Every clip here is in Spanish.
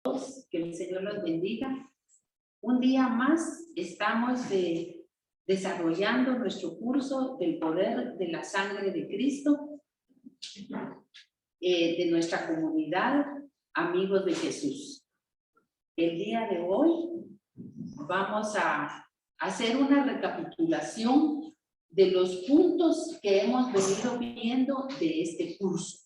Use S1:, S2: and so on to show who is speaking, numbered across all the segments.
S1: Que el Señor los bendiga. Un día más estamos desarrollando nuestro curso del poder de la sangre de Cristo, de nuestra comunidad, amigos de Jesús. El día de hoy vamos a hacer una recapitulación de los puntos que hemos venido viendo de este curso.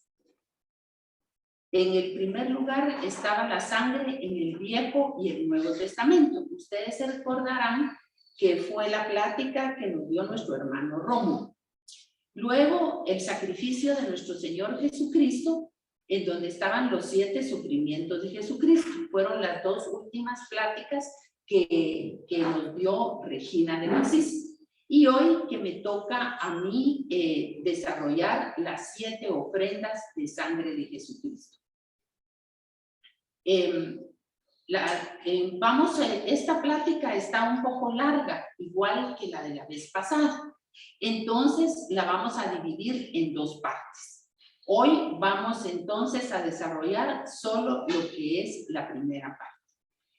S1: En el primer lugar estaba la sangre en el Viejo y el Nuevo Testamento. Ustedes se recordarán que fue la plática que nos dio nuestro hermano Rómulo. Luego, el sacrificio de nuestro Señor Jesucristo, en donde estaban los 7 sufrimientos de Jesucristo. Fueron las dos últimas pláticas que nos dio Regina de Masís. Y hoy que me toca a mí desarrollar las 7 ofrendas de sangre de Jesucristo. Esta plática está un poco larga, igual que la de la vez pasada. Entonces, la vamos a dividir en 2 partes. Hoy vamos entonces a desarrollar solo lo que es la primera parte.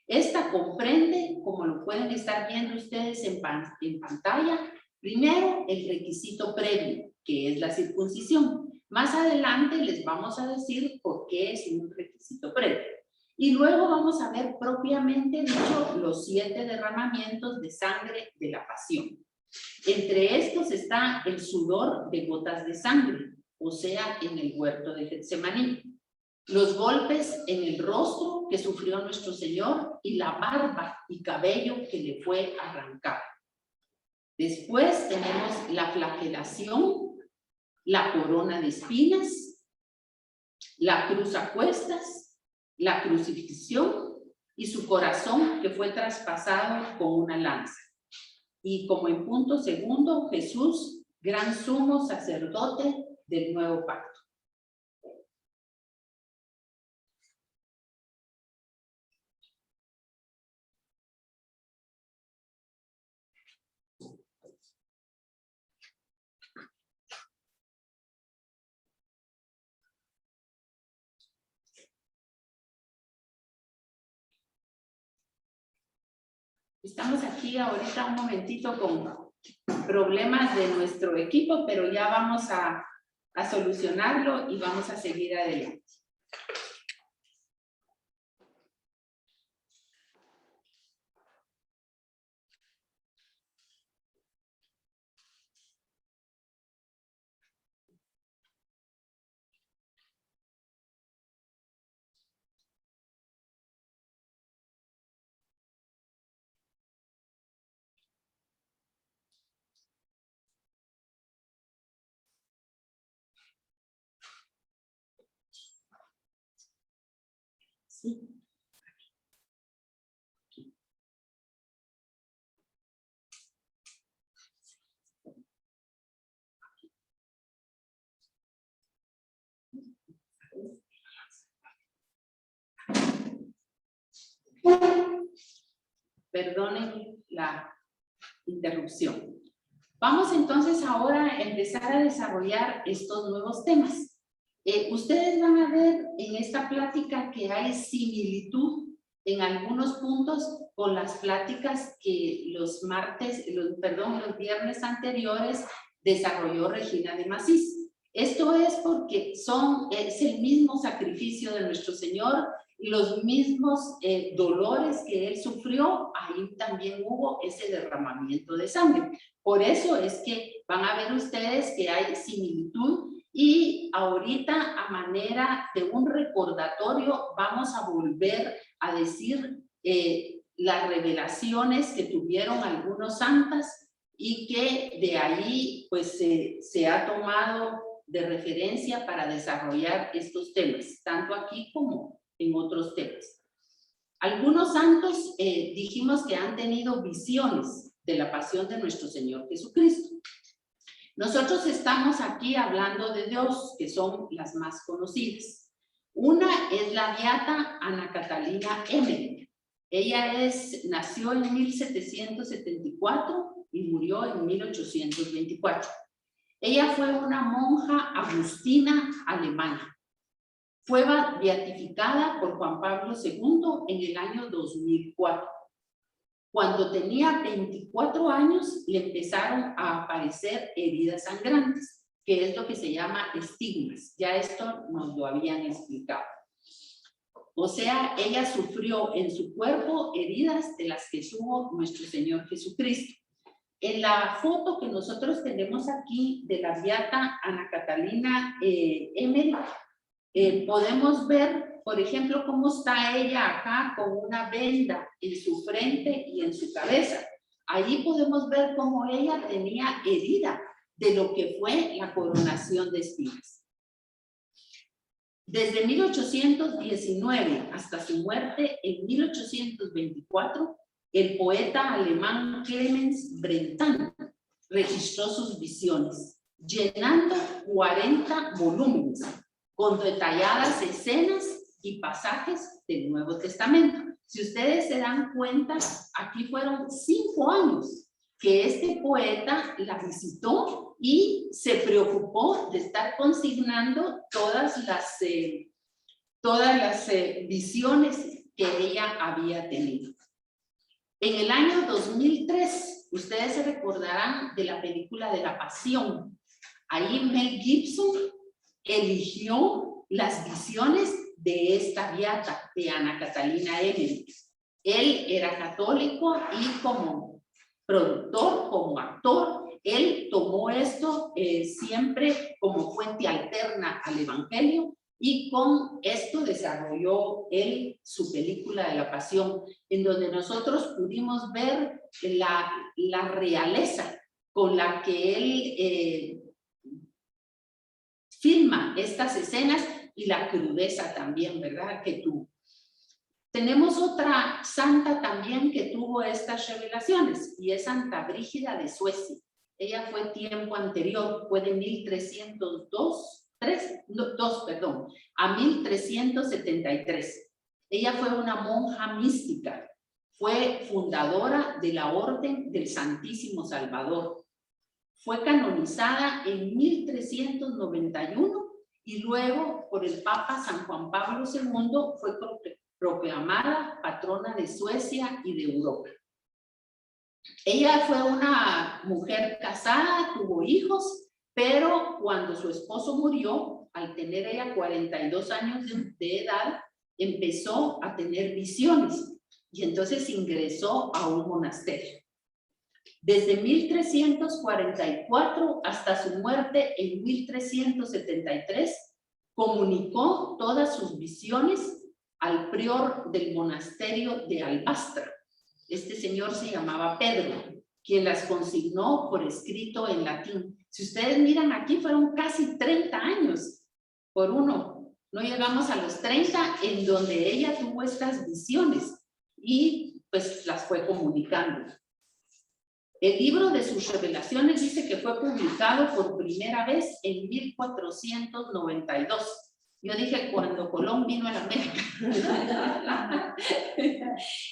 S1: Esta comprende, como lo pueden estar viendo ustedes en pantalla, primero el requisito previo, que es la circuncisión. Más adelante les vamos a decir por qué es un requisito previo. Y luego vamos a ver propiamente dicho los 7 derramamientos de sangre de la pasión. Entre estos está el sudor de gotas de sangre, o sea, en el huerto de Getsemaní. Los golpes en el rostro que sufrió nuestro Señor y la barba y cabello que le fue arrancado. Después tenemos la flagelación, la corona de espinas, la cruz a cuestas, la crucifixión y su corazón que fue traspasado con una lanza. Y como en punto segundo, Jesús, gran sumo sacerdote del nuevo pacto. Estamos aquí ahorita un momentito con problemas de nuestro equipo, pero ya vamos a solucionarlo y vamos a seguir adelante. Sí. Perdonen la interrupción. Vamos entonces ahora a empezar a desarrollar estos nuevos temas. Ustedes van a ver en esta plática que hay similitud en algunos puntos con las pláticas que los viernes anteriores desarrolló Regina de Masís. Esto es porque es el mismo sacrificio de nuestro Señor, los mismos dolores que Él sufrió, ahí también hubo ese derramamiento de sangre. Por eso es que van a ver ustedes que hay similitud. Y ahorita, a manera de un recordatorio, vamos a volver a decir las revelaciones que tuvieron algunos santas y que de ahí pues se ha tomado de referencia para desarrollar estos temas, tanto aquí como en otros temas. Algunos santos dijimos que han tenido visiones de la pasión de nuestro Señor Jesucristo. Nosotros estamos aquí hablando de Dios, que son las más conocidas. Una es la beata Ana Catalina Emmerich. Ella nació en 1774 y murió en 1824. Ella fue una monja agustina alemana. Fue beatificada por Juan Pablo II en el año 2004. Cuando tenía 24 años, le empezaron a aparecer heridas sangrantes, que es lo que se llama estigmas. Ya esto nos lo habían explicado. O sea, ella sufrió en su cuerpo heridas de las que tuvo nuestro Señor Jesucristo. En la foto que nosotros tenemos aquí de la beata Ana Catalina Emmerich, podemos ver, por ejemplo, cómo está ella acá con una venda en su frente y en su cabeza. Allí podemos ver cómo ella tenía herida de lo que fue la coronación de espinas. Desde 1819 hasta su muerte en 1824, el poeta alemán Clemens Brentano registró sus visiones, llenando 40 volúmenes con detalladas escenas y pasajes del Nuevo Testamento. Si ustedes se dan cuenta, aquí fueron 5 años que este poeta la visitó y se preocupó de estar consignando todas las visiones que ella había tenido. En el año 2003, ustedes se recordarán de la película de La Pasión. Ahí Mel Gibson eligió las visiones de esta beata, de Ana Catalina Emmerich. Él era católico y como productor, como actor, él tomó esto siempre como fuente alterna al Evangelio y con esto desarrolló él su película de La Pasión, en donde nosotros pudimos ver la realeza con la que él filma estas escenas y la crudeza también, ¿verdad?, que tuvo. Tenemos otra santa también que tuvo estas revelaciones y es Santa Brígida de Suecia. Ella fue tiempo anterior, fue de 1302 a 1373. Ella fue una monja mística, fue fundadora de la Orden del Santísimo Salvador. Fue canonizada en 1391 y luego por el Papa San Juan Pablo II fue proclamada patrona de Suecia y de Europa. Ella fue una mujer casada, tuvo hijos, pero cuando su esposo murió, al tener ella 42 años de edad, empezó a tener visiones y entonces ingresó a un monasterio. Desde 1344 hasta su muerte en 1373, comunicó todas sus visiones al prior del monasterio de Albastra. Este señor se llamaba Pedro, quien las consignó por escrito en latín. Si ustedes miran aquí, fueron casi 30 años por uno. No llegamos a los 30 en donde ella tuvo estas visiones y pues las fue comunicando. El libro de sus revelaciones dice que fue publicado por primera vez en 1492. Yo dije cuando Colón vino a la América.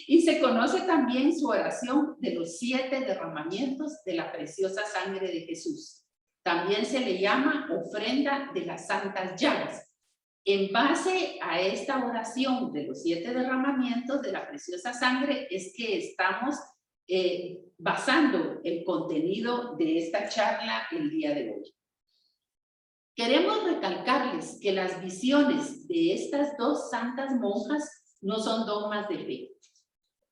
S1: Y se conoce también su oración de los 7 derramamientos de la preciosa sangre de Jesús. También se le llama ofrenda de las santas llagas. En base a esta oración de los 7 derramamientos de la preciosa sangre es que estamos basando el contenido de esta charla el día de hoy. Queremos recalcarles que las visiones de estas dos santas monjas no son dogmas de fe,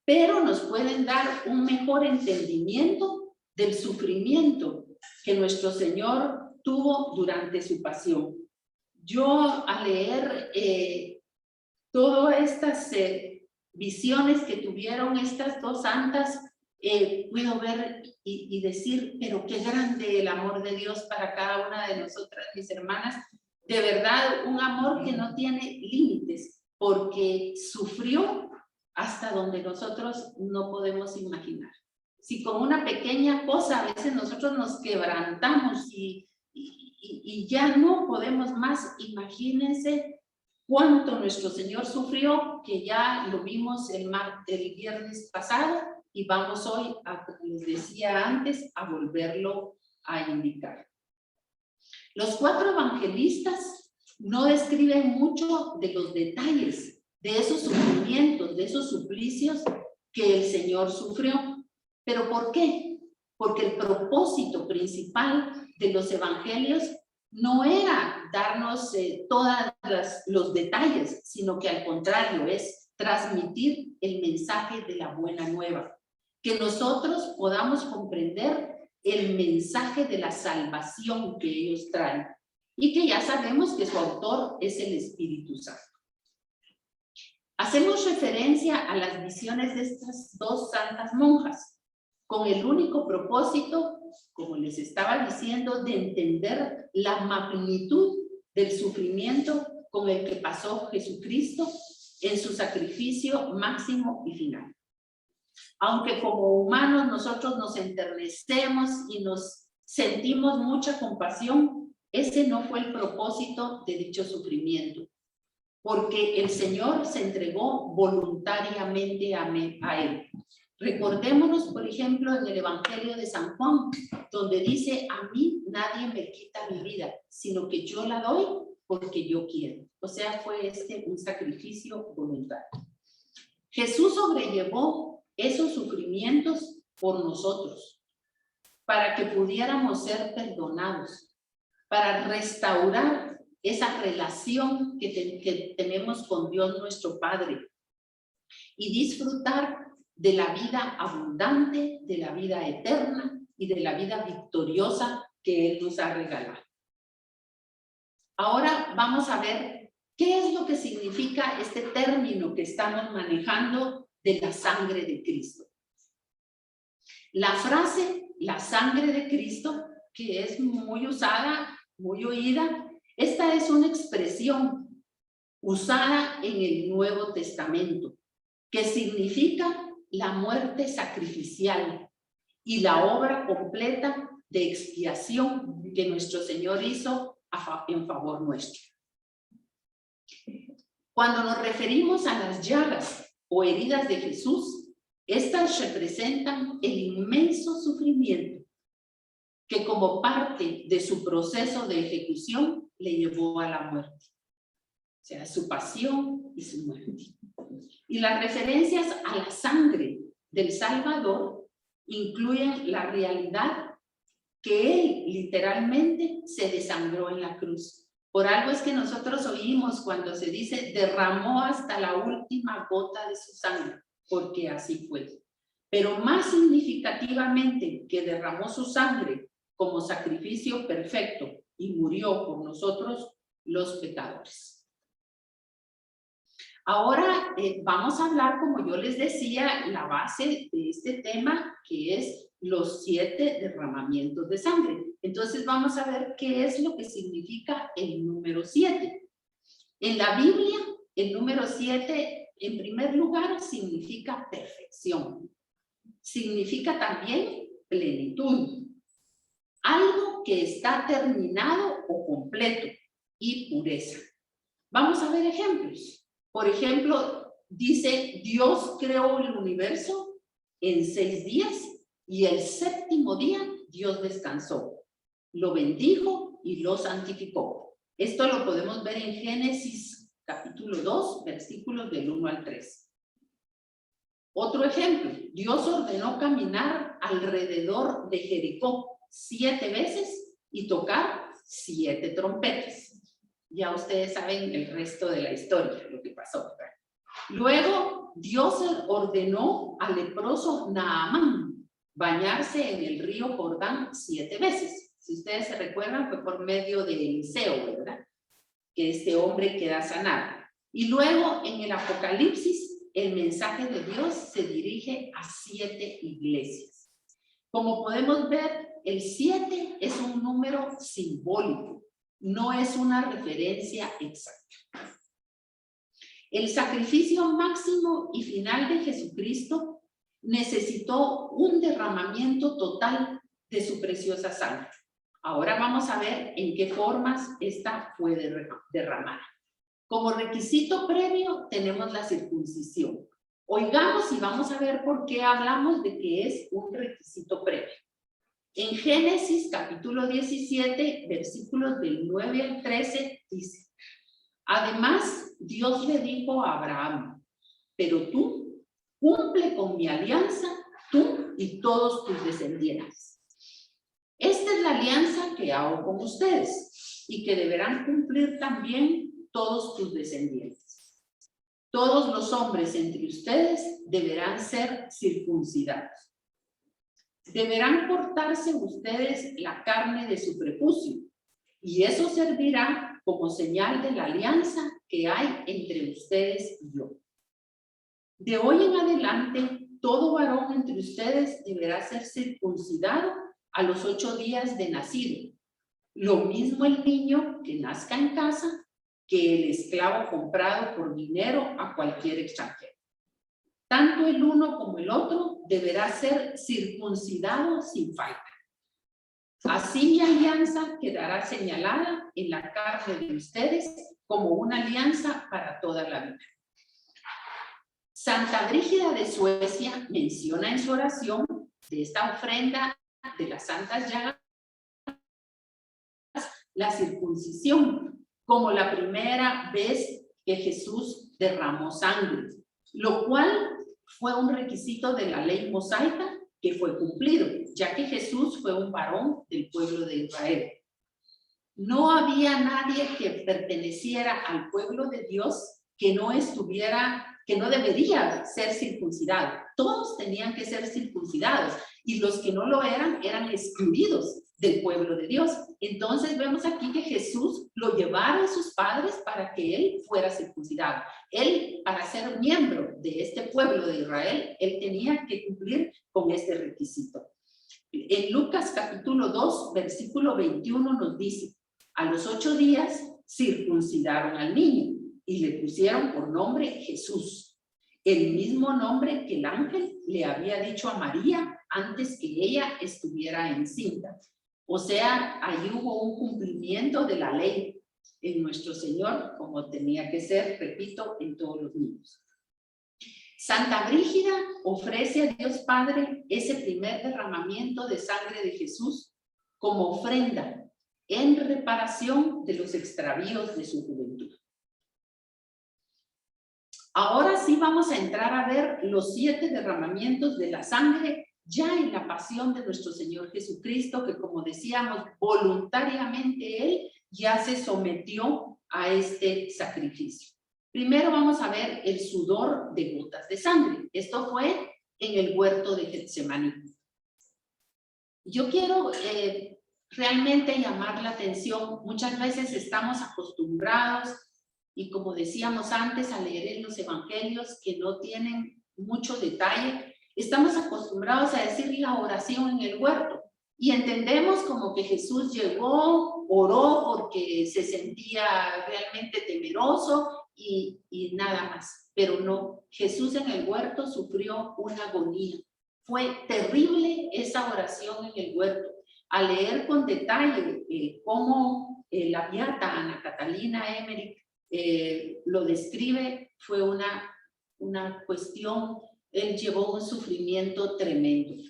S1: pero nos pueden dar un mejor entendimiento del sufrimiento que nuestro Señor tuvo durante su pasión. Yo al leer todas estas visiones que tuvieron estas dos santas, puedo ver y decir, pero qué grande el amor de Dios para cada una de nosotras, mis hermanas. De verdad, un amor que no tiene límites, porque sufrió hasta donde nosotros no podemos imaginar. Si con una pequeña cosa a veces nosotros nos quebrantamos y ya no podemos más, imagínense cuánto nuestro Señor sufrió, que ya lo vimos el viernes pasado, y vamos hoy, como les decía antes, a volverlo a indicar. Los 4 evangelistas no describen mucho de los detalles, de esos sufrimientos, de esos suplicios que el Señor sufrió. ¿Pero por qué? Porque el propósito principal de los evangelios no era darnos todos los detalles, sino que al contrario es transmitir el mensaje de la buena nueva. Que nosotros podamos comprender el mensaje de la salvación que ellos traen y que ya sabemos que su autor es el Espíritu Santo. Hacemos referencia a las visiones de estas dos santas monjas, con el único propósito, como les estaba diciendo, de entender la magnitud del sufrimiento con el que pasó Jesucristo en su sacrificio máximo y final. Aunque como humanos nosotros nos enternecemos y nos sentimos mucha compasión, ese no fue el propósito de dicho sufrimiento, porque el Señor se entregó voluntariamente a Él. Recordémonos, por ejemplo, en el Evangelio de San Juan, donde dice, a mí nadie me quita mi vida, sino que yo la doy porque yo quiero. O sea, fue un sacrificio voluntario. Jesús sobrellevó esos sufrimientos por nosotros, para que pudiéramos ser perdonados, para restaurar esa relación que tenemos con Dios nuestro Padre y disfrutar de la vida abundante, de la vida eterna y de la vida victoriosa que Él nos ha regalado. Ahora vamos a ver qué es lo que significa este término que estamos manejando de la sangre de Cristo. La frase, la sangre de Cristo, que es muy usada, muy oída, esta es una expresión usada en el Nuevo Testamento, que significa la muerte sacrificial y la obra completa de expiación que nuestro Señor hizo en favor nuestro. Cuando nos referimos a las llagas o heridas de Jesús, estas representan el inmenso sufrimiento que como parte de su proceso de ejecución le llevó a la muerte. O sea, su pasión y su muerte. Y las referencias a la sangre del Salvador incluyen la realidad que Él literalmente se desangró en la cruz. Por algo es que nosotros oímos cuando se dice derramó hasta la última gota de su sangre, porque así fue. Pero más significativamente que derramó su sangre como sacrificio perfecto y murió por nosotros los pecadores. Ahora vamos a hablar, como yo les decía, la base de este tema, que es los 7 derramamientos de sangre. Entonces vamos a ver qué es lo que significa el número 7. En la Biblia, el número 7, en primer lugar, significa perfección. Significa también plenitud. Algo que está terminado o completo, y pureza. Vamos a ver ejemplos. Por ejemplo, dice, Dios creó el universo en 6 días y el 7º día Dios descansó. Lo bendijo y lo santificó. Esto lo podemos ver en Génesis capítulo 2, versículos del 1 al 3. Otro ejemplo, Dios ordenó caminar alrededor de Jericó 7 veces y tocar 7 trompetas. Ya ustedes saben el resto de la historia, lo que pasó, ¿verdad? Luego, Dios ordenó al leproso Naamán bañarse en el río Jordán 7 veces. Si ustedes se recuerdan, fue por medio de Eliseo, ¿verdad? Que este hombre queda sanado. Y luego, en el Apocalipsis, el mensaje de Dios se dirige a 7 iglesias. Como podemos ver, el 7 es un número simbólico. No es una referencia exacta. El sacrificio máximo y final de Jesucristo necesitó un derramamiento total de su preciosa sangre. Ahora vamos a ver en qué formas esta fue derramada. Como requisito previo tenemos la circuncisión. Oigamos y vamos a ver por qué hablamos de que es un requisito previo. En Génesis capítulo 17, versículos del 9 al 13, dice: además, Dios le dijo a Abraham: pero tú cumple con mi alianza, tú y todos tus descendientes. Esta es la alianza que hago con ustedes y que deberán cumplir también todos tus descendientes. Todos los hombres entre ustedes deberán ser circuncidados. Deberán cortarse ustedes la carne de su prepucio, y eso servirá como señal de la alianza que hay entre ustedes y yo. De hoy en adelante, todo varón entre ustedes deberá ser circuncidado a los 8 días de nacido. Lo mismo el niño que nazca en casa que el esclavo comprado por dinero a cualquier extranjero. Tanto el uno como el otro deberá ser circuncidado sin falta. Así mi alianza quedará señalada en la carne de ustedes como una alianza para toda la vida. Santa Brígida de Suecia menciona en su oración de esta ofrenda de las santas llagas la circuncisión como la primera vez que Jesús derramó sangre, lo cual fue un requisito de la ley mosaica que fue cumplido, ya que Jesús fue un varón del pueblo de Israel. No había nadie que perteneciera al pueblo de Dios que no debería ser circuncidado. Todos tenían que ser circuncidados y los que no lo eran excluidos del pueblo de Dios. Entonces vemos aquí que Jesús lo llevaron sus padres para que él fuera circuncidado. Él, para ser miembro de este pueblo de Israel, él tenía que cumplir con este requisito. En Lucas capítulo 2, versículo 21 nos dice: a los 8 días circuncidaron al niño y le pusieron por nombre Jesús, el mismo nombre que el ángel le había dicho a María antes que ella estuviera encinta. O sea, ahí hubo un cumplimiento de la ley en nuestro Señor, como tenía que ser, repito, en todos los niños. Santa Brígida ofrece a Dios Padre ese primer derramamiento de sangre de Jesús como ofrenda en reparación de los extravíos de su juventud. Ahora sí vamos a entrar a ver los 7 derramamientos de la sangre ya en la pasión de nuestro Señor Jesucristo, que, como decíamos, voluntariamente Él ya se sometió a este sacrificio. Primero vamos a ver el sudor de gotas de sangre. Esto fue en el huerto de Getsemaní. Yo quiero realmente llamar la atención. Muchas veces estamos acostumbrados, y como decíamos antes, a leer en los evangelios que no tienen mucho detalle. Estamos acostumbrados a decir la oración en el huerto y entendemos como que Jesús llegó, oró porque se sentía realmente temeroso y nada más. Pero no, Jesús en el huerto sufrió una agonía. Fue terrible esa oración en el huerto. Al leer con detalle cómo la beata Ana Catalina Emmerich lo describe, fue una cuestión. Él llevó un sufrimiento tremendo.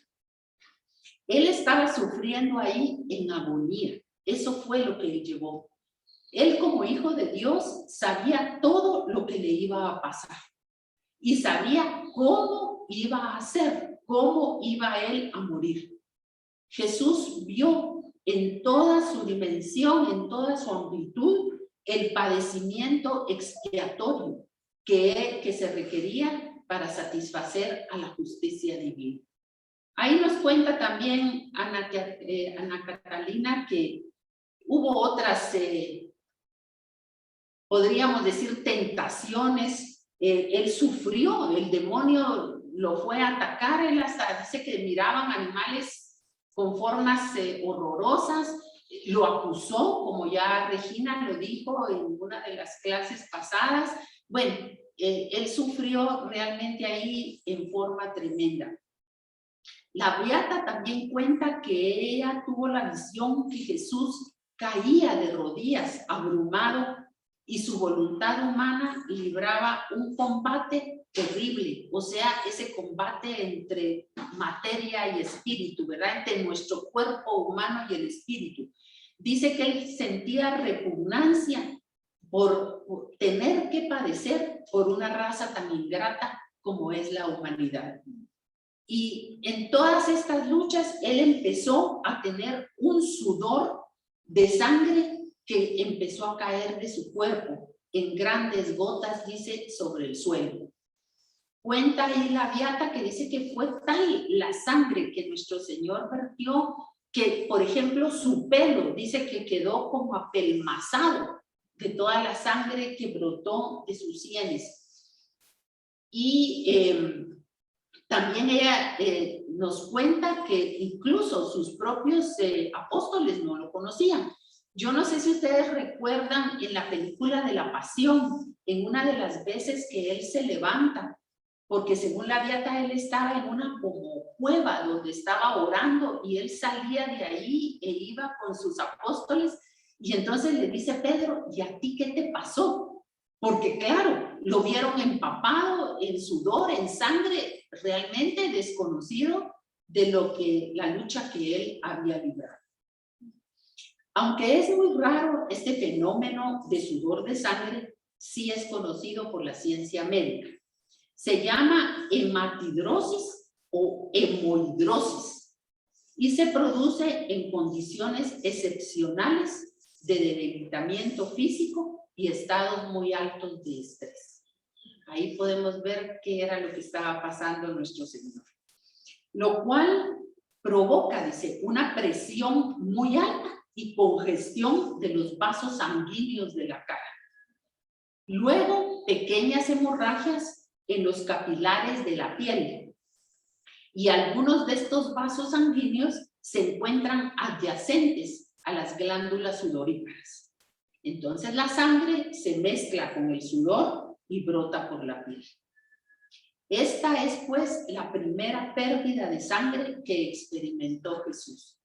S1: Él estaba sufriendo ahí en agonía. Eso fue lo que le llevó. Él, como hijo de Dios, sabía todo lo que le iba a pasar y sabía cómo iba a ser, cómo iba él a morir. Jesús vio en toda su dimensión, en toda su amplitud, el padecimiento expiatorio que se requería para satisfacer a la justicia divina. Ahí nos cuenta también Ana Catalina que hubo otras, podríamos decir, tentaciones. Él sufrió, el demonio lo fue a atacar. Él hasta dice que miraban animales con formas horrorosas. Lo acusó, como ya Regina lo dijo en una de las clases pasadas. Bueno, él sufrió realmente ahí en forma tremenda. La beata también cuenta que ella tuvo la visión que Jesús caía de rodillas, abrumado, y su voluntad humana libraba un combate terrible, o sea, ese combate entre materia y espíritu, ¿verdad? Entre nuestro cuerpo humano y el espíritu. Dice que él sentía repugnancia por tener que padecer por una raza tan ingrata como es la humanidad. Y en todas estas luchas, él empezó a tener un sudor de sangre que empezó a caer de su cuerpo en grandes gotas, dice, sobre el suelo. Cuenta ahí la beata que dice que fue tal la sangre que nuestro Señor vertió que, por ejemplo, su pelo, dice que quedó como apelmazado de toda la sangre que brotó de sus sienes. Y también ella nos cuenta que incluso sus propios apóstoles no lo conocían. Yo no sé si ustedes recuerdan en la película de la Pasión, en una de las veces que él se levanta, porque según la beata él estaba en una como cueva donde estaba orando y él salía de ahí e iba con sus apóstoles y entonces le dice Pedro, ¿y a ti qué te pasó? Porque claro, lo vieron empapado en sudor, en sangre, realmente desconocido de lo que la lucha que él había librado. Aunque es muy raro, este fenómeno de sudor de sangre sí es conocido por la ciencia médica. Se llama hematidrosis o hemohidrosis y se produce en condiciones excepcionales de debilitamiento físico y estados muy altos de estrés. Ahí podemos ver qué era lo que estaba pasando en nuestro Señor. Lo cual provoca, dice, una presión muy alta y congestión de los vasos sanguíneos de la cara. Luego, pequeñas hemorragias en los capilares de la piel. Y algunos de estos vasos sanguíneos se encuentran adyacentes a las glándulas sudoríparas. Entonces la sangre se mezcla con el sudor y brota por la piel. Esta es pues la primera pérdida de sangre que experimentó Jesús.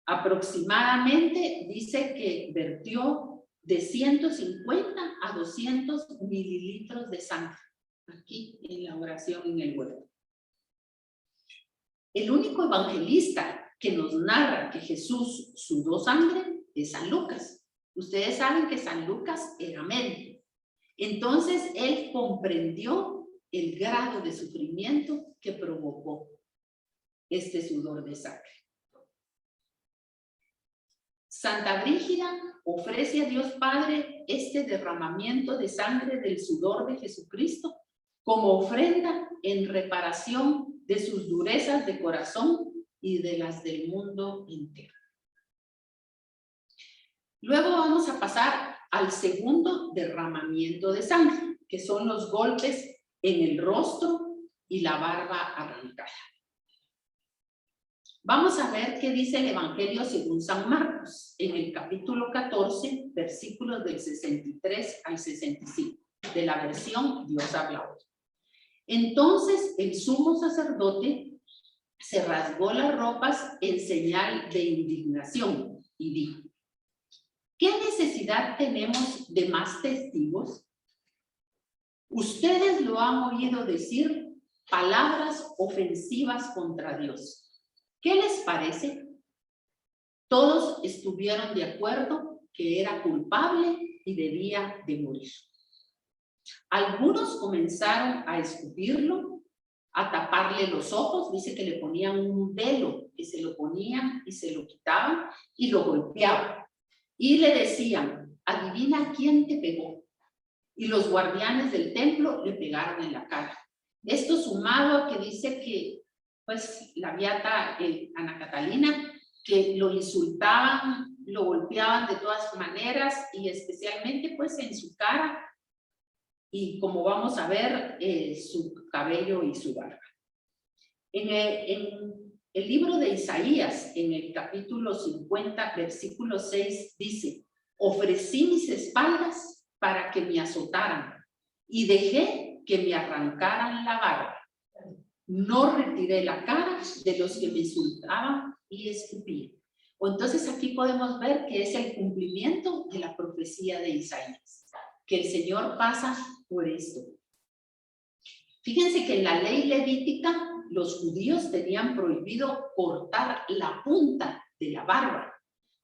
S1: Aproximadamente dice que vertió de 150 a 200 mililitros de sangre aquí en la oración en el huerto. El único evangelista que nos narra que Jesús sudó sangre es San Lucas. Ustedes saben que San Lucas era médico. Entonces él comprendió el grado de sufrimiento que provocó este sudor de sangre. Santa Brígida ofrece a Dios Padre este derramamiento de sangre del sudor de Jesucristo como ofrenda en reparación de sus durezas de corazón y de las del mundo entero. Luego vamos a pasar al segundo derramamiento de sangre, que son los golpes en el rostro y la barba arrancada. Vamos a ver qué dice el Evangelio según San Marcos, en el capítulo 14, versículos del 63 al 65, de la versión Dios habla hoy. Entonces el sumo sacerdote se rasgó las ropas en señal de indignación y dijo: ¿qué necesidad tenemos de más testigos? Ustedes lo han oído decir palabras ofensivas contra Dios. ¿Qué les parece? Todos estuvieron de acuerdo que era culpable y debía de morir. Algunos comenzaron a escupirlo, a taparle los ojos, dice que le ponían un velo, que se lo ponían y se lo quitaban y lo golpeaban. Y le decían: adivina quién te pegó. Y los guardianes del templo le pegaron en la cara. Esto sumado a que dice que, pues, la beata Ana Catalina, que lo insultaban, lo golpeaban de todas maneras y especialmente, pues, en su cara. Y como vamos a ver, su cabello y su barba. En el libro de Isaías, en el capítulo 50, versículo 6, dice: ofrecí mis espaldas para que me azotaran y dejé que me arrancaran la barba. No retiré la cara de los que me insultaban y escupían. Entonces aquí podemos ver que es el cumplimiento de la profecía de Isaías, que el Señor pasa por esto. Fíjense que en la ley levítica los judíos tenían prohibido cortar la punta de la barba,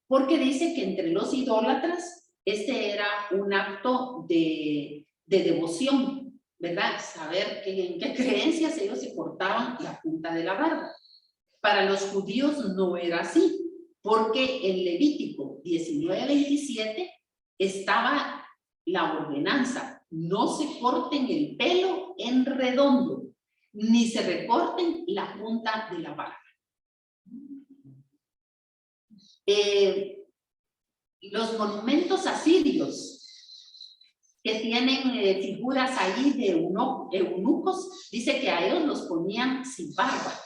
S1: porque dice que entre los idólatras este era un acto de devoción, ¿verdad? Saber en qué creencias ellos se cortaban la punta de la barba. Para los judíos no era así, porque en Levítico 19:27 estaba la ordenanza: no se corten el pelo en redondo, ni se recorten la punta de la barba. Los monumentos asirios que tienen figuras ahí de eunucos, dice que a ellos los ponían sin barba.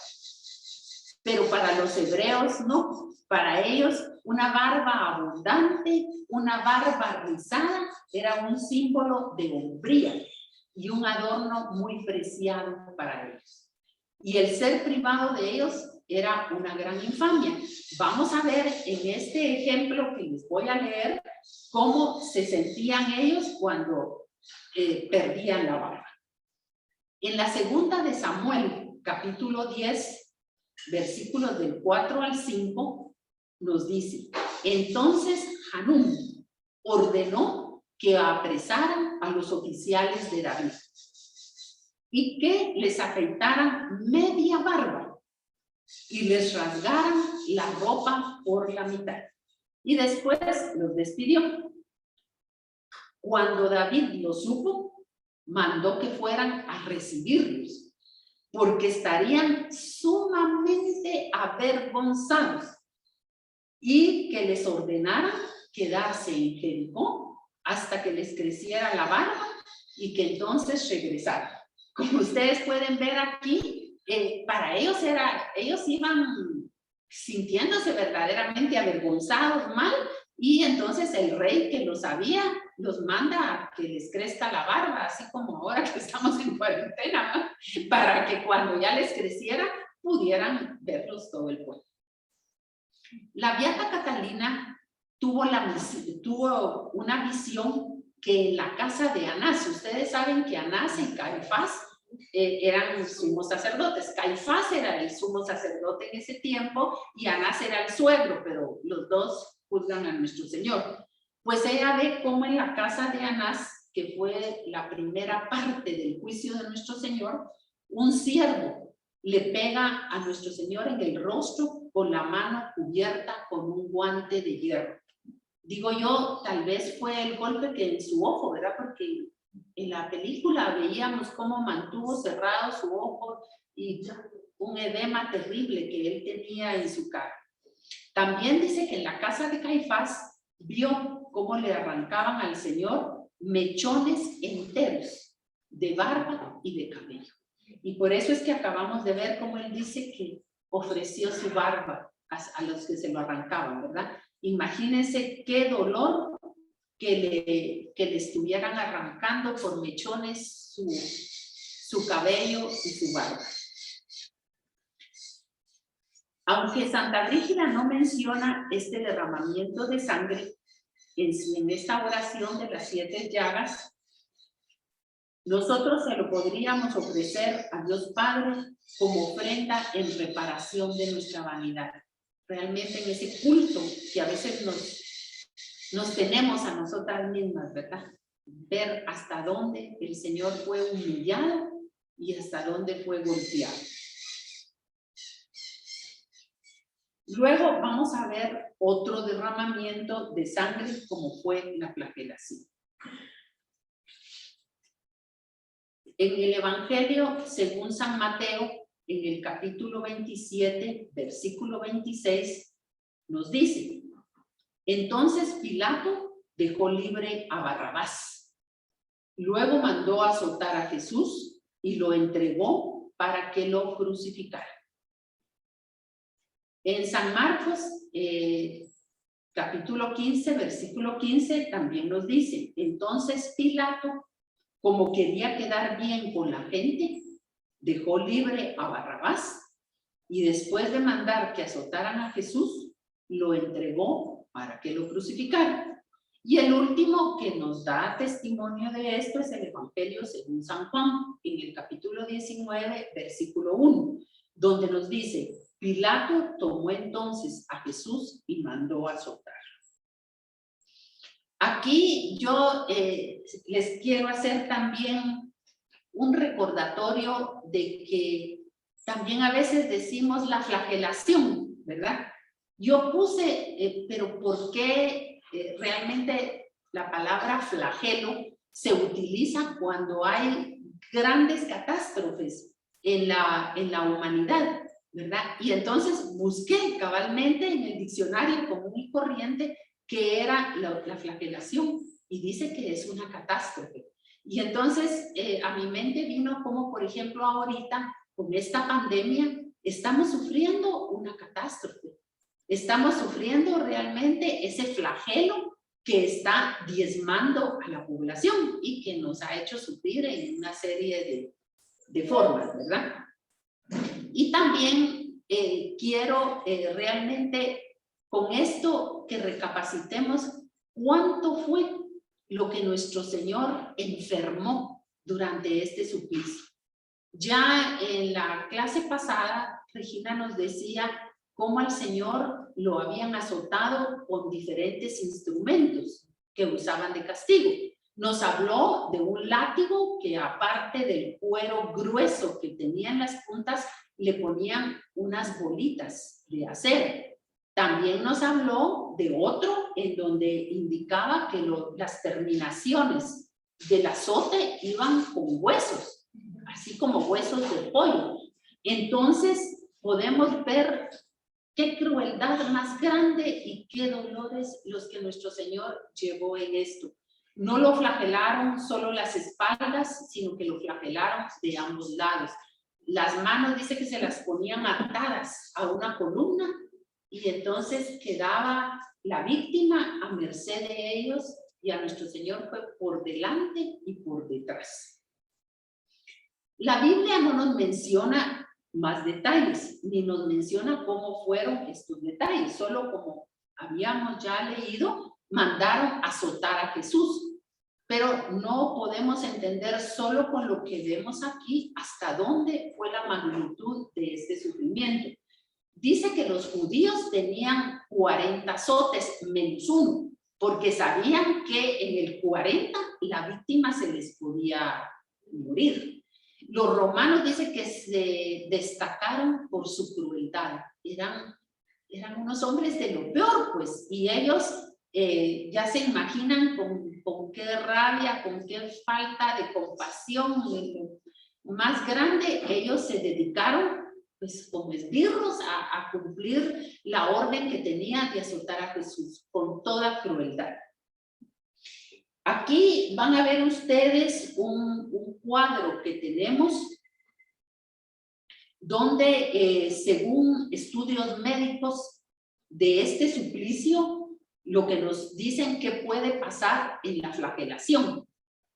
S1: Pero para los hebreos no, para ellos una barba abundante, una barba rizada era un símbolo de hombría y un adorno muy preciado para ellos. Y el ser privado de ellos era una gran infamia. Vamos a ver en este ejemplo que les voy a leer cómo se sentían ellos cuando perdían la barba. En la segunda de Samuel, capítulo 10, versículos del 4 al 5, nos dice: entonces Hanún ordenó que apresaran a los oficiales de David y que les afeitaran media barba y les rasgaran la ropa por la mitad. Y después los despidió. Cuando David lo supo, mandó que fueran a recibirlos, porque estarían sumamente avergonzados, y que les ordenara quedarse en Jericó hasta que les creciera la barba y que entonces regresaran. Como ustedes pueden ver aquí, para ellos ellos iban sintiéndose verdaderamente avergonzados, mal, y entonces el rey, que lo sabía, los manda a que les crezca la barba, así como ahora que estamos en cuarentena, ¿no? Para que cuando ya les creciera pudieran verlos todo el pueblo. La Beata Catalina tuvo una visión que en la casa de Anás, ustedes saben que Anás y Caifás eran sumos sacerdotes. Caifás era el sumo sacerdote en ese tiempo y Anás era el suegro, pero los dos juzgan a nuestro Señor. Pues ella ve cómo en la casa de Anás, que fue la primera parte del juicio de nuestro Señor, un siervo le pega a nuestro Señor en el rostro con la mano cubierta con un guante de hierro. Digo yo, tal vez fue el golpe que en su ojo, ¿verdad? Porque en la película veíamos cómo mantuvo cerrado su ojo y un edema terrible que él tenía en su cara. También dice que en la casa de Caifás vio cómo le arrancaban al Señor mechones enteros de barba y de cabello. Y por eso es que acabamos de ver cómo él dice que ofreció su barba a los que se lo arrancaban, ¿verdad? Imagínense qué dolor que le estuvieran arrancando por mechones su cabello y su barba. Aunque Santa Brígida no menciona este derramamiento de sangre en esta oración de las 7 llagas, nosotros se lo podríamos ofrecer a Dios Padre como ofrenda en reparación de nuestra vanidad. Realmente en ese culto que a veces nos tenemos a nosotras mismas, ¿verdad? Ver hasta dónde el Señor fue humillado y hasta dónde fue golpeado. Luego vamos a ver otro derramamiento de sangre como fue la flagelación. En el Evangelio según San Mateo, en el capítulo 27, versículo 26, nos dice: entonces Pilato dejó libre a Barrabás. Luego mandó azotar a Jesús y lo entregó para que lo crucificara. En San Marcos, capítulo 15, versículo 15, también nos dice: entonces Pilato, como quería quedar bien con la gente, dejó libre a Barrabás y después de mandar que azotaran a Jesús, lo entregó para que lo crucificaran. Y el último que nos da testimonio de esto es el Evangelio según San Juan, en el capítulo 19, versículo 1, donde nos dice: Pilato tomó entonces a Jesús y mandó azotar. Aquí yo les quiero hacer también un recordatorio de que también a veces decimos la flagelación, ¿verdad? Yo puse, pero ¿por qué realmente la palabra flagelo se utiliza cuando hay grandes catástrofes en la humanidad, ¿verdad? Y entonces busqué cabalmente en el diccionario común y corriente qué era la flagelación, y dice que es una catástrofe. Y entonces a mi mente vino como, por ejemplo, ahorita con esta pandemia estamos sufriendo una catástrofe. Estamos sufriendo realmente ese flagelo que está diezmando a la población y que nos ha hecho sufrir en una serie de formas, ¿verdad? Y también quiero realmente con esto que recapacitemos cuánto fue lo que nuestro Señor enfermó durante este suplicio. Ya en la clase pasada, Regina nos decía cómo al Señor lo habían azotado con diferentes instrumentos que usaban de castigo. Nos habló de un látigo que, aparte del cuero grueso que tenía en las puntas, le ponían unas bolitas de acero. También nos habló de otro en donde indicaba que las terminaciones del azote iban con huesos, así como huesos de pollo. Entonces podemos ver qué crueldad más grande y qué dolores los que nuestro Señor llevó en esto. No lo flagelaron solo las espaldas, sino que lo flagelaron de ambos lados. Las manos dice que se las ponían atadas a una columna y entonces quedaba la víctima a merced de ellos, y a nuestro Señor fue por delante y por detrás. La Biblia no nos menciona más detalles, ni nos menciona cómo fueron estos detalles, solo como habíamos ya leído, mandaron azotar a Jesús. Pero no podemos entender solo con lo que vemos aquí hasta dónde fue la magnitud de este sufrimiento. Dice que los judíos tenían 40 azotes menos uno, porque sabían que en el 40 la víctima se les podía morir. Los romanos dicen que se destacaron por su crueldad. Eran unos hombres de lo peor, pues, y ellos ya se imaginan con qué rabia, con qué falta de compasión más grande, ellos se dedicaron, pues, como esbirros a cumplir la orden que tenía de azotar a Jesús con toda crueldad. Aquí van a ver ustedes un cuadro que tenemos donde, según estudios médicos de este suplicio, lo que nos dicen que puede pasar en la flagelación.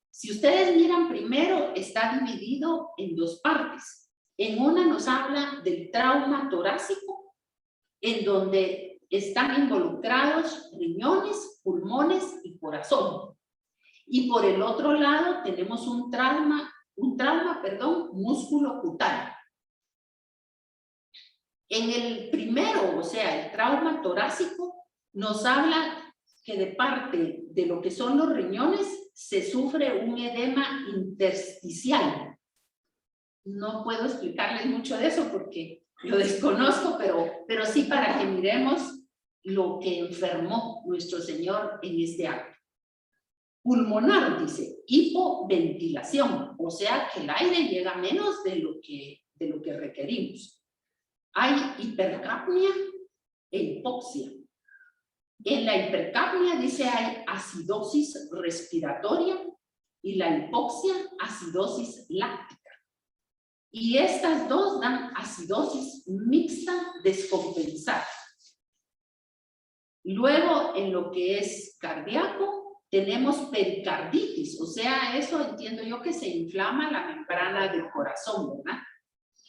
S1: Si ustedes miran primero, está dividido en dos partes. En una nos habla del trauma torácico, en donde están involucrados riñones, pulmones y corazón. Y por el otro lado tenemos un trauma, músculo cutáneo. En el primero, o sea, el trauma torácico, nos habla que de parte de lo que son los riñones se sufre un edema intersticial. No puedo explicarles mucho de eso porque lo desconozco, pero sí para que miremos lo que enfermó nuestro Señor en este acto. Pulmonar, dice, hipoventilación, o sea que el aire llega menos de lo que requerimos. Hay hipercapnia e hipoxia. En la hipercapnia dice hay acidosis respiratoria y la hipoxia acidosis láctica. Y estas dos dan acidosis mixta descompensada. Luego, en lo que es cardíaco, tenemos pericarditis, o sea, eso entiendo yo que se inflama la membrana del corazón, ¿verdad?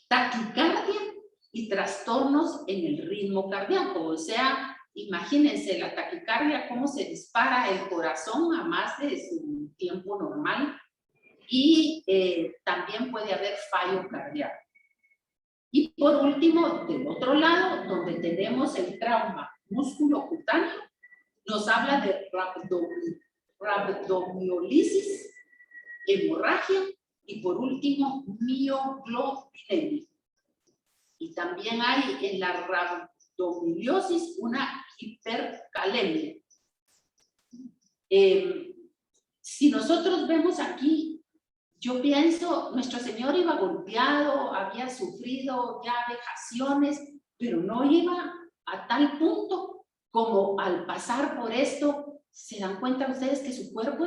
S1: Taquicardia y trastornos en el ritmo cardíaco, o sea, Imagínense la taquicardia, cómo se dispara el corazón a más de su tiempo normal, y también puede haber fallo cardíaco. Y por último, del otro lado, donde tenemos el trauma musculocutáneo, nos habla de rabdomiolisis, hemorragia y por último, mioglobinemia. Y también hay en la rabdomiosis una hipercalemia. Si nosotros vemos aquí, yo pienso, nuestro Señor iba golpeado, había sufrido ya vejaciones, pero no iba a tal punto como al pasar por esto, se dan cuenta ustedes que su cuerpo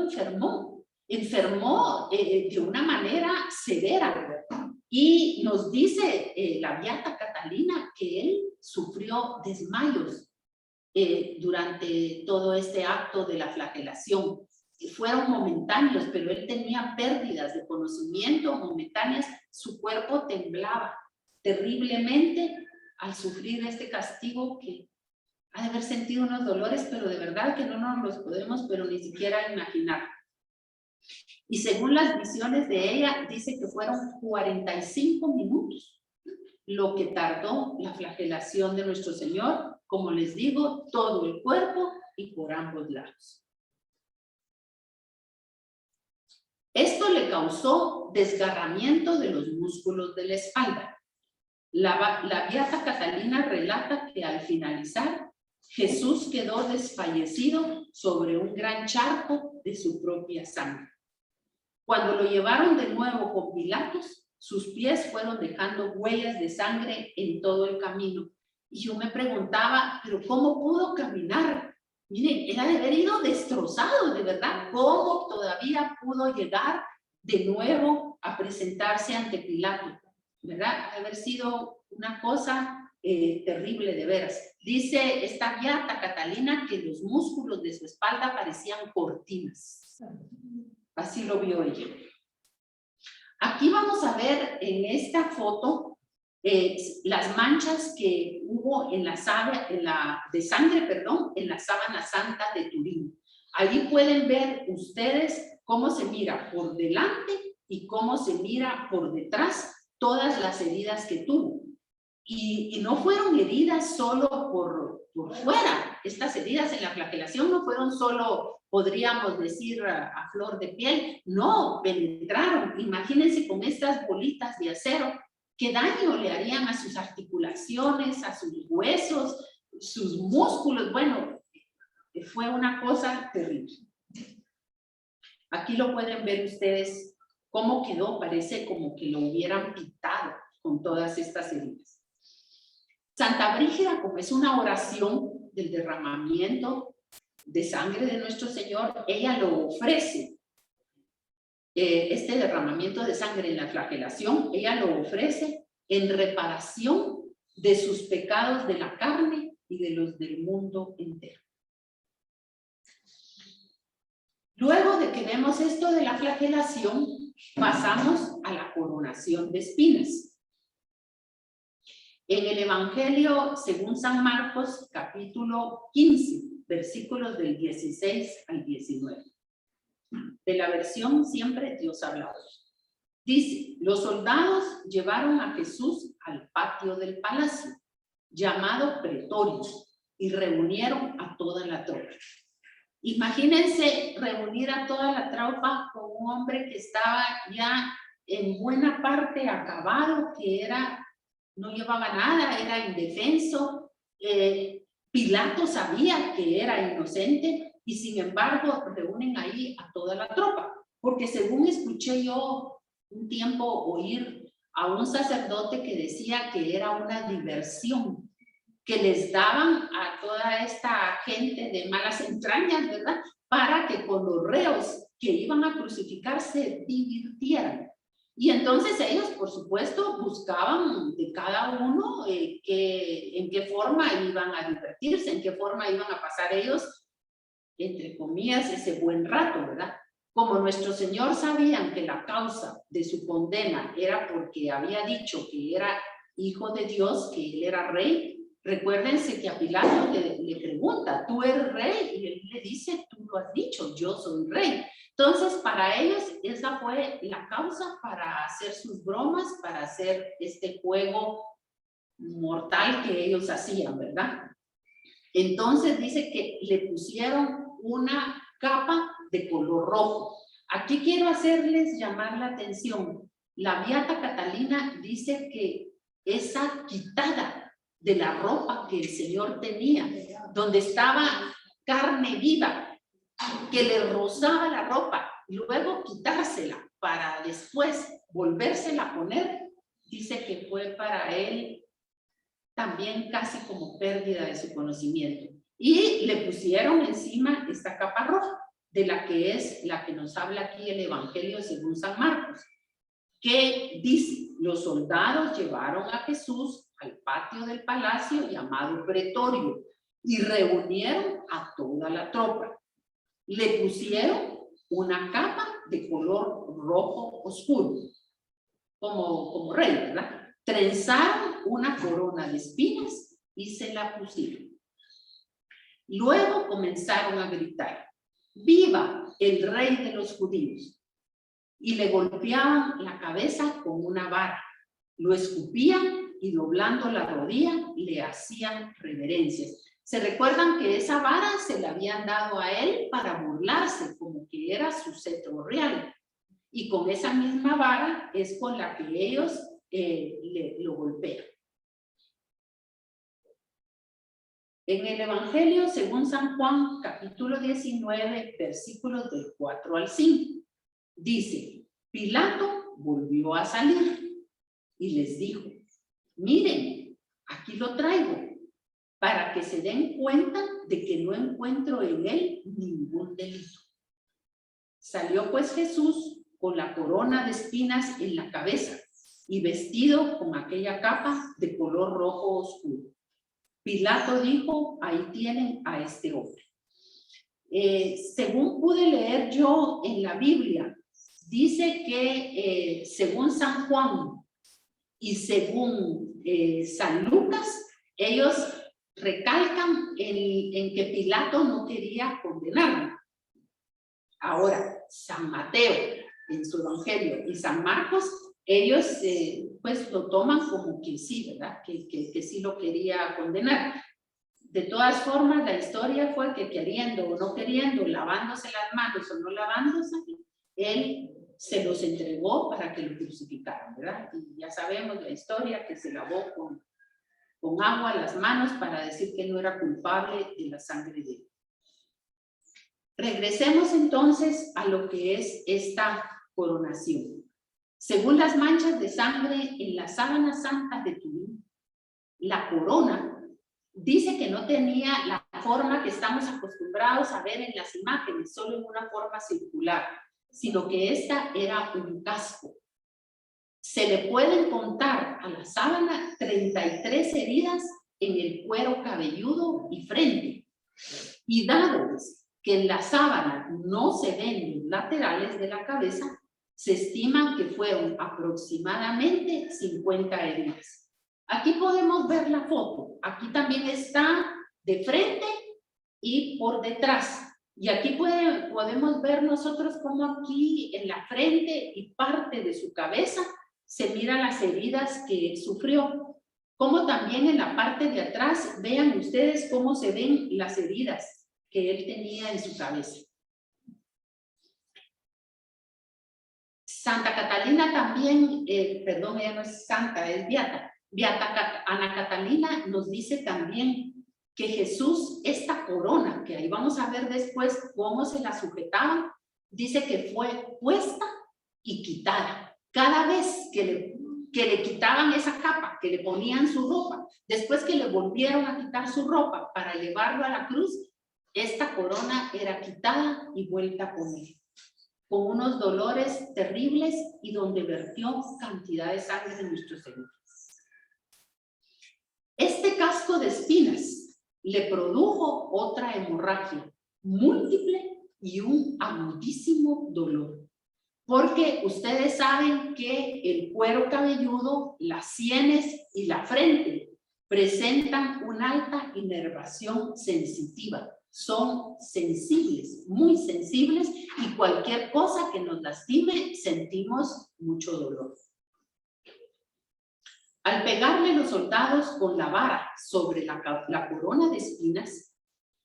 S1: enfermó de una manera severa, ¿verdad? Y nos dice la beata Catalina que él sufrió desmayos durante todo este acto de la flagelación. Fueron momentáneos, pero él tenía pérdidas de conocimiento momentáneas, su cuerpo temblaba terriblemente al sufrir este castigo, que ha de haber sentido unos dolores, pero de verdad que no nos los podemos, pero ni siquiera imaginar. Y según las visiones de ella, dice que fueron 45 minutos lo que tardó la flagelación de nuestro Señor, como les digo, todo el cuerpo y por ambos lados. Esto le causó desgarramiento de los músculos de la espalda. La beata Catalina relata que al finalizar, Jesús quedó desfallecido sobre un gran charco de su propia sangre. Cuando lo llevaron de nuevo con Pilatos, sus pies fueron dejando huellas de sangre en todo el camino. Y yo me preguntaba, ¿pero cómo pudo caminar? Miren, él ha de haber ido destrozado, de verdad. ¿Cómo todavía pudo llegar de nuevo a presentarse ante Pilato? ¿Verdad? Ha de haber sido una cosa terrible, de veras. Dice esta beata Catalina que los músculos de su espalda parecían cortinas. Así lo vio ella. Aquí vamos a ver en esta foto las manchas que hubo en la sábana santa de Turín. Allí pueden ver ustedes cómo se mira por delante y cómo se mira por detrás todas las heridas que tuvo. Y no fueron heridas solo por fuera. Estas heridas en la flagelación no fueron solo, podríamos decir, a flor de piel. No, penetraron. Imagínense con estas bolitas de acero, qué daño le harían a sus articulaciones, a sus huesos, sus músculos. Bueno, fue una cosa terrible. Aquí lo pueden ver ustedes cómo quedó. Parece como que lo hubieran pintado con todas estas heridas. Santa Brígida, como es una oración del derramamiento de sangre de nuestro Señor, ella lo ofrece. Este derramamiento de sangre en la flagelación, ella lo ofrece en reparación de sus pecados de la carne y de los del mundo entero. Luego de que vemos esto de la flagelación, pasamos a la coronación de espinas. En el Evangelio, según San Marcos, capítulo 15, versículos del 16 al 19. De la versión Siempre Dios Hablado. Dice, los soldados llevaron a Jesús al patio del palacio, llamado Pretorio, y reunieron a toda la tropa. Imagínense reunir a toda la tropa con un hombre que estaba ya en buena parte acabado, que no llevaba nada, era indefenso. Pilato sabía que era inocente y sin embargo reúnen ahí a toda la tropa. Porque según escuché yo un tiempo oír a un sacerdote que decía que era una diversión que les daban a toda esta gente de malas entrañas, ¿verdad? Para que con los reos que iban a crucificar se divirtieran. Y entonces ellos, por supuesto, buscaban de cada uno en qué forma iban a divertirse, en qué forma iban a pasar ellos, entre comillas, ese buen rato, ¿verdad? Como nuestro Señor sabían que la causa de su condena era porque había dicho que era hijo de Dios, que él era rey, Recuérdense que a Pilato le pregunta, ¿tú eres rey? Y él le dice, tú lo has dicho, yo soy rey. Entonces, para ellos, esa fue la causa para hacer sus bromas, para hacer este juego mortal que ellos hacían, ¿verdad? Entonces, dice que le pusieron una capa de color rojo. Aquí quiero hacerles llamar la atención. La Beata Catalina dice que esa quitada de la ropa que el Señor tenía, donde estaba carne viva, que le rozaba la ropa, y luego quitársela para después volvérsela a poner, dice que fue para él también casi como pérdida de su conocimiento. Y le pusieron encima esta capa roja, de la que es la que nos habla aquí el Evangelio según San Marcos, que dice, los soldados llevaron a Jesús al patio del palacio llamado Pretorio y reunieron a toda la tropa. Le pusieron una capa de color rojo oscuro, como rey, ¿verdad? Trenzaron una corona de espinas y se la pusieron. Luego comenzaron a gritar, ¡viva el rey de los judíos! Y le golpeaban la cabeza con una vara, lo escupían y doblando la rodilla le hacían reverencias. ¿Se recuerdan que esa vara se la habían dado a él para burlarse, como que era su cetro real? Y con esa misma vara es con la que ellos lo golpean. En el Evangelio según San Juan, capítulo 19, versículos del 4 al 5, dice, Pilato volvió a salir y les dijo, miren, aquí lo traigo, para que se den cuenta de que no encuentro en él ningún delito. Salió pues Jesús con la corona de espinas en la cabeza y vestido con aquella capa de color rojo oscuro. Pilato dijo, ahí tienen a este hombre. Según pude leer yo en la Biblia, dice que según San Juan y según San Lucas, ellos recalcan en que Pilato no quería condenarlo. Ahora, San Mateo en su Evangelio y San Marcos, ellos pues lo toman como que sí, ¿verdad? Que sí lo quería condenar. De todas formas, la historia fue que queriendo o no queriendo, lavándose las manos o no lavándose, él se los entregó para que lo crucificaran, ¿verdad? Y ya sabemos la historia, que se lavó con agua las manos para decir que no era culpable de la sangre de él. Regresemos entonces a lo que es esta coronación. Según las manchas de sangre en las sábanas santas de Turín, la corona dice que no tenía la forma que estamos acostumbrados a ver en las imágenes, solo en una forma circular, sino que esta era un casco. Se le pueden contar a la sábana 33 heridas en el cuero cabelludo y frente. Y dado que en la sábana no se ven los laterales de la cabeza, se estiman que fueron aproximadamente 50 heridas. Aquí podemos ver la foto. Aquí también está de frente y por detrás. Y aquí podemos ver nosotros cómo aquí en la frente y parte de su cabeza se miran las heridas que él sufrió. Como también en la parte de atrás, vean ustedes cómo se ven las heridas que él tenía en su cabeza. Santa Catalina también, perdón, ella no es santa, es beata. Beata Ana Catalina nos dice también que Jesús, esta corona, que ahí vamos a ver después cómo se la sujetaban, dice que fue puesta y quitada. Cada vez que le quitaban esa capa, que le ponían su ropa, después que le volvieron a quitar su ropa para llevarlo a la cruz, esta corona era quitada y vuelta a poner, con unos dolores terribles y donde vertió cantidad de sangre de nuestro Señor. Este casco de espinas le produjo otra hemorragia múltiple y un agudísimo dolor. Porque ustedes saben que el cuero cabelludo, las sienes y la frente presentan una alta inervación sensitiva. Son sensibles, muy sensibles, y cualquier cosa que nos lastime sentimos mucho dolor. Al pegarle los soldados con la vara sobre la corona de espinas,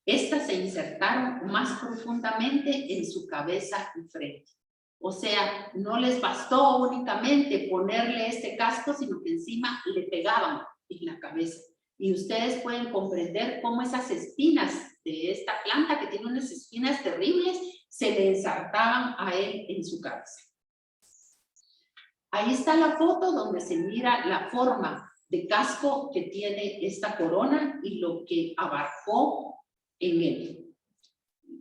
S1: estas se insertaron más profundamente en su cabeza y frente. O sea, no les bastó únicamente ponerle este casco, sino que encima le pegaban en la cabeza. Y ustedes pueden comprender cómo esas espinas de esta planta, que tiene unas espinas terribles, se le ensartaban a él en su cabeza. Ahí está la foto donde se mira la forma de casco que tiene esta corona y lo que abarcó en él.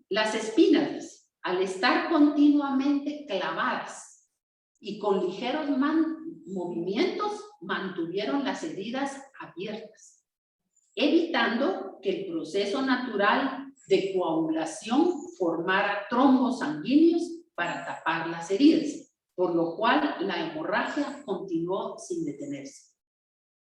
S1: Las espinas, al estar continuamente clavadas y con ligeros movimientos, mantuvieron las heridas abiertas, evitando que el proceso natural de coagulación formara trombos sanguíneos para tapar las heridas, por lo cual la hemorragia continuó sin detenerse.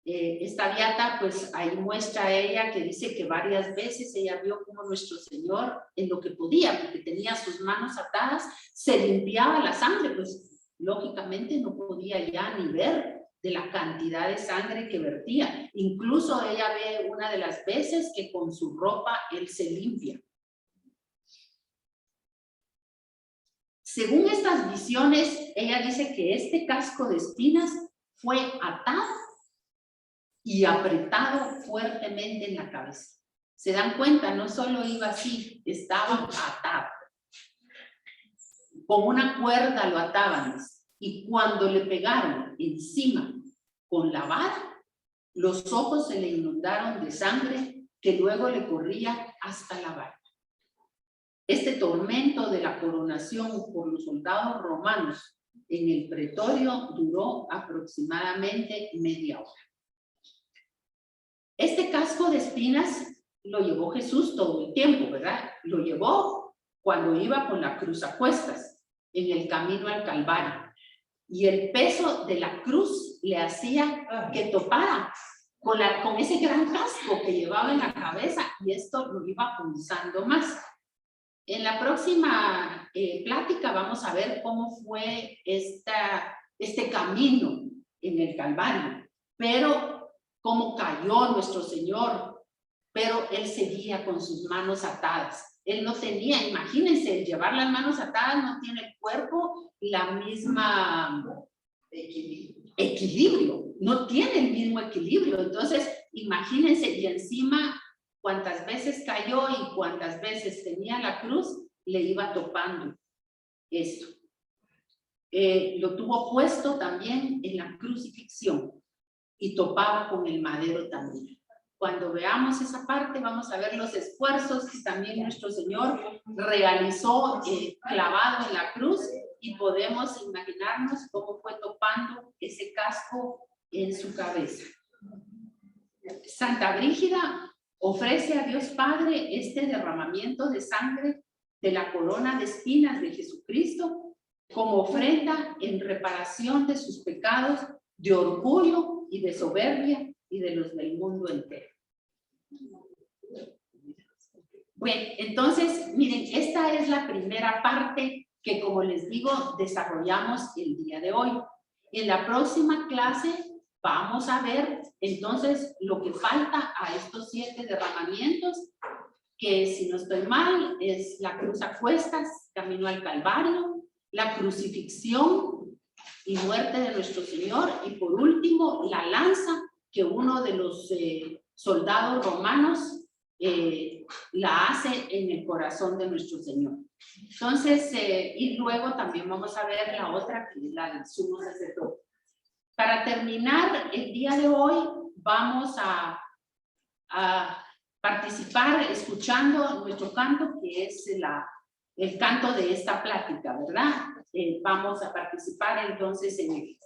S1: Esta beata, pues ahí muestra a ella que dice que varias veces ella vio como nuestro Señor, en lo que podía, porque tenía sus manos atadas, se limpiaba la sangre, pues lógicamente no podía ya ni ver de la cantidad de sangre que vertía. Incluso ella ve una de las veces que con su ropa él se limpia. Según estas visiones, ella dice que este casco de espinas fue atado y apretado fuertemente en la cabeza. ¿Se dan cuenta? No solo iba así, estaba atado. Con una cuerda lo ataban. Y cuando le pegaron encima con la vara, los ojos se le inundaron de sangre que luego le corría hasta la barba. Este tormento de la coronación por los soldados romanos en el pretorio duró aproximadamente media hora. Este casco de espinas lo llevó Jesús todo el tiempo, ¿verdad? Lo llevó cuando iba con la cruz a cuestas, en el camino al Calvario. Y el peso de la cruz le hacía que topara con ese gran casco que llevaba en la cabeza, y esto lo iba punzando más. En la próxima plática vamos a ver cómo fue este camino en el Calvario, pero cómo cayó nuestro Señor, pero Él seguía con sus manos atadas. Él no tenía, imagínense, el llevar las manos atadas no tiene el cuerpo la misma equilibrio, no tiene el mismo equilibrio. Entonces, imagínense, y encima cuántas veces cayó y cuántas veces tenía la cruz, le iba topando esto. Lo tuvo puesto también en la crucifixión y topaba con el madero también. Cuando veamos esa parte vamos a ver los esfuerzos que también nuestro Señor realizó clavado en la cruz, y podemos imaginarnos cómo fue topando ese casco en su cabeza. Santa Brígida ofrece a Dios Padre este derramamiento de sangre de la corona de espinas de Jesucristo como ofrenda en reparación de sus pecados de orgullo y de soberbia y de los del mundo entero. Bueno, entonces, miren, esta es la primera parte que, como les digo, desarrollamos el día de hoy. En la próxima clase vamos a ver entonces lo que falta a estos 7 derramamientos, que si no estoy mal es la cruz a cuestas, camino al Calvario, la crucifixión y muerte de nuestro Señor, y por último la lanza que uno de los soldados romanos la hace en el corazón de nuestro Señor. Entonces, y luego también vamos a ver la otra, que es la del sumo sacerdote. Para terminar el día de hoy, vamos a participar escuchando nuestro canto, que es el canto de esta plática, ¿verdad? Vamos a participar entonces en él.